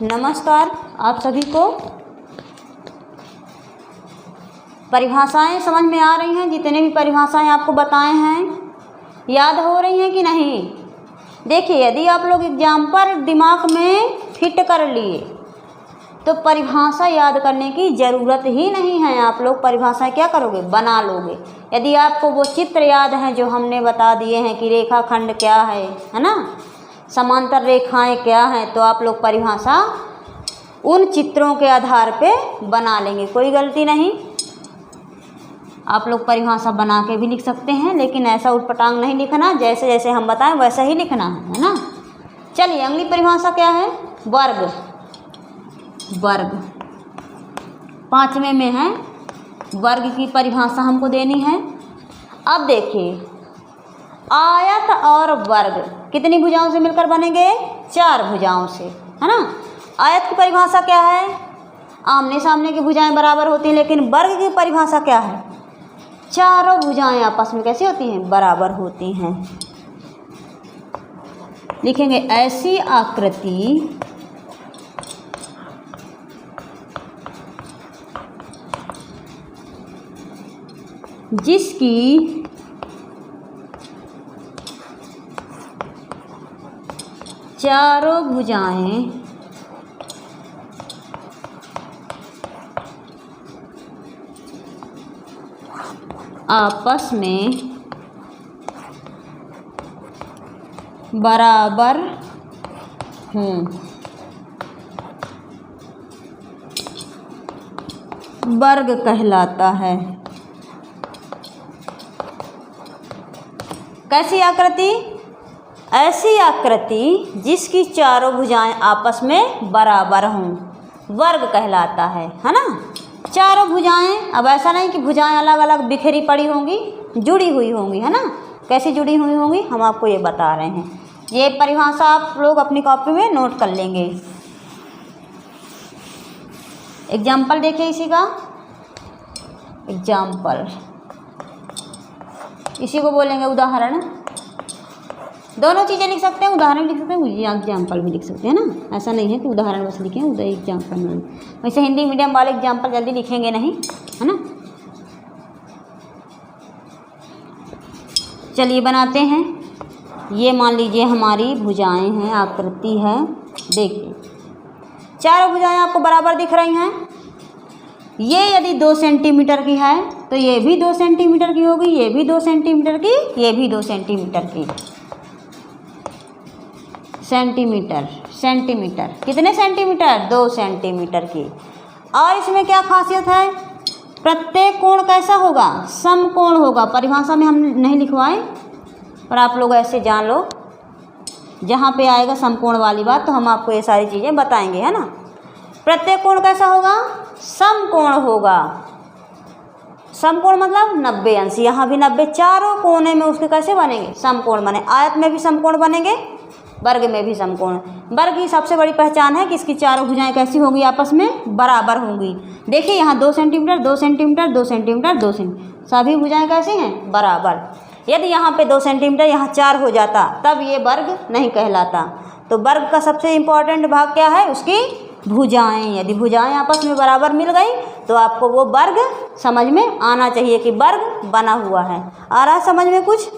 नमस्कार आप सभी को। परिभाषाएं समझ में आ रही हैं? जितने भी परिभाषाएं आपको बताए हैं याद हो रही हैं कि नहीं? देखिए, यदि आप लोग एग्जाम्पल दिमाग में फिट कर लिए तो परिभाषा याद करने की ज़रूरत ही नहीं है। आप लोग परिभाषाएं क्या करोगे? बना लोगे। यदि आपको वो चित्र याद हैं जो हमने बता दिए हैं कि रेखाखंड क्या है ना, समांतर रेखाएं क्या हैं, तो आप लोग परिभाषा उन चित्रों के आधार पे बना लेंगे, कोई गलती नहीं। आप लोग परिभाषा बना के भी लिख सकते हैं, लेकिन ऐसा उटपटांग नहीं लिखना, जैसे जैसे हम बताएं वैसा ही लिखना है ना। चलिए, अगली परिभाषा क्या है? वर्ग। वर्ग 5वें में है, वर्ग की परिभाषा हमको देनी है। अब देखिए, आयत और वर्ग कितनी भुजाओं से मिलकर बनेंगे? 4 भुजाओं से, है ना। आयत की परिभाषा क्या है? आमने सामने की भुजाएं बराबर होती हैं, लेकिन वर्ग की परिभाषा क्या है? चारों भुजाएं आपस में कैसी होती हैं? बराबर होती हैं। लिखेंगे ऐसी आकृति जिसकी चारों भुजाएं आपस में बराबर हों। वर्ग कहलाता है। कैसी आकृति? ऐसी आकृति जिसकी चारों भुजाएं आपस में बराबर हों, वर्ग कहलाता है ना। चारों भुजाएं, अब ऐसा नहीं कि भुजाएं अलग अलग बिखरी पड़ी होंगी, जुड़ी हुई होंगी, है ना। कैसी जुड़ी हुई होंगी हम आपको ये बता रहे हैं। ये परिभाषा आप लोग अपनी कॉपी में नोट कर लेंगे। एग्जाम्पल देखिए इसी का। एग्जाम्पल इसी को बोलेंगे उदाहरण। दोनों चीज़ें लिख सकते हैं, उदाहरण लिख सकते हैं, एग्जाम्पल भी लिख सकते हैं ना। ऐसा नहीं है कि उदाहरण बस लिखें, उधर एग्जाम्पल नहीं। वैसे हिंदी मीडियम वाले एग्जाम्पल जल्दी लिखेंगे नहीं, है ना। चलिए बनाते हैं। ये मान लीजिए हमारी भुजाएं हैं, आकृति है। देखिए, चारों भुजाएं आपको बराबर दिख रही हैं। ये यदि 2 सेंटीमीटर की है तो ये भी 2 सेंटीमीटर की होगी, ये भी 2 सेंटीमीटर की, ये भी 2 सेंटीमीटर की। सेंटीमीटर कितने सेंटीमीटर? 2 सेंटीमीटर की। और इसमें क्या खासियत है? प्रत्येक कोण कैसा होगा? समकोण होगा। परिभाषा में हम नहीं लिखवाए, पर आप लोग ऐसे जान लो, जहाँ पे आएगा समकोण वाली बात तो हम आपको ये सारी चीज़ें बताएंगे, है ना। प्रत्येक कोण कैसा होगा? समकोण होगा। समकोण मतलब 90 अंश। यहाँ भी 90, चारों कोने में उसके कैसे बनेंगे? समकोण बने। आयत में भी समकोण बनेंगे, वर्ग में भी समकोण। वर्ग की सबसे बड़ी पहचान है कि इसकी चारों भुजाएं कैसी होंगी? आपस में बराबर होंगी। देखिए, यहाँ 2 सेंटीमीटर, 2 सेंटीमीटर, 2 सेंटीमीटर, 2 सेंटीमीटर, सभी भुजाएं कैसी हैं? बराबर। यदि यहाँ पे 2 सेंटीमीटर, यहाँ 4 हो जाता, तब ये वर्ग नहीं कहलाता। तो वर्ग का सबसे इम्पोर्टेंट भाग क्या है? उसकी भुजाएं। यदि भुजाएं आपस में बराबर मिल गई तो आपको वो वर्ग समझ में आना चाहिए कि वर्ग बना हुआ है। आ रहा है समझ में कुछ?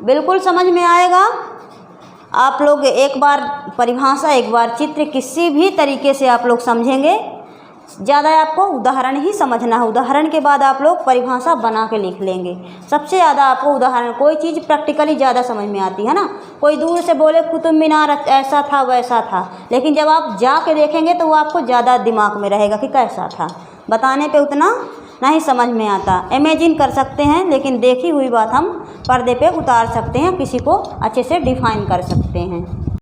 बिल्कुल समझ में आएगा। आप लोग एक बार परिभाषा, एक बार चित्र, किसी भी तरीके से आप लोग समझेंगे। ज़्यादा आपको उदाहरण ही समझना है। उदाहरण के बाद आप लोग परिभाषा बना के लिख लेंगे। सबसे ज़्यादा आपको उदाहरण, कोई चीज़ प्रैक्टिकली ज़्यादा समझ में आती है ना। कोई दूर से बोले कुतुब मीनार ऐसा था वैसा था, लेकिन जब आप जाके देखेंगे तो वो आपको ज़्यादा दिमाग में रहेगा कि कैसा था। बताने पे उतना नहीं समझ में आता। इमेजिन कर सकते हैं, लेकिन देखी हुई बात हम पर्दे पे उतार सकते हैं, किसी को अच्छे से डिफाइन कर सकते हैं।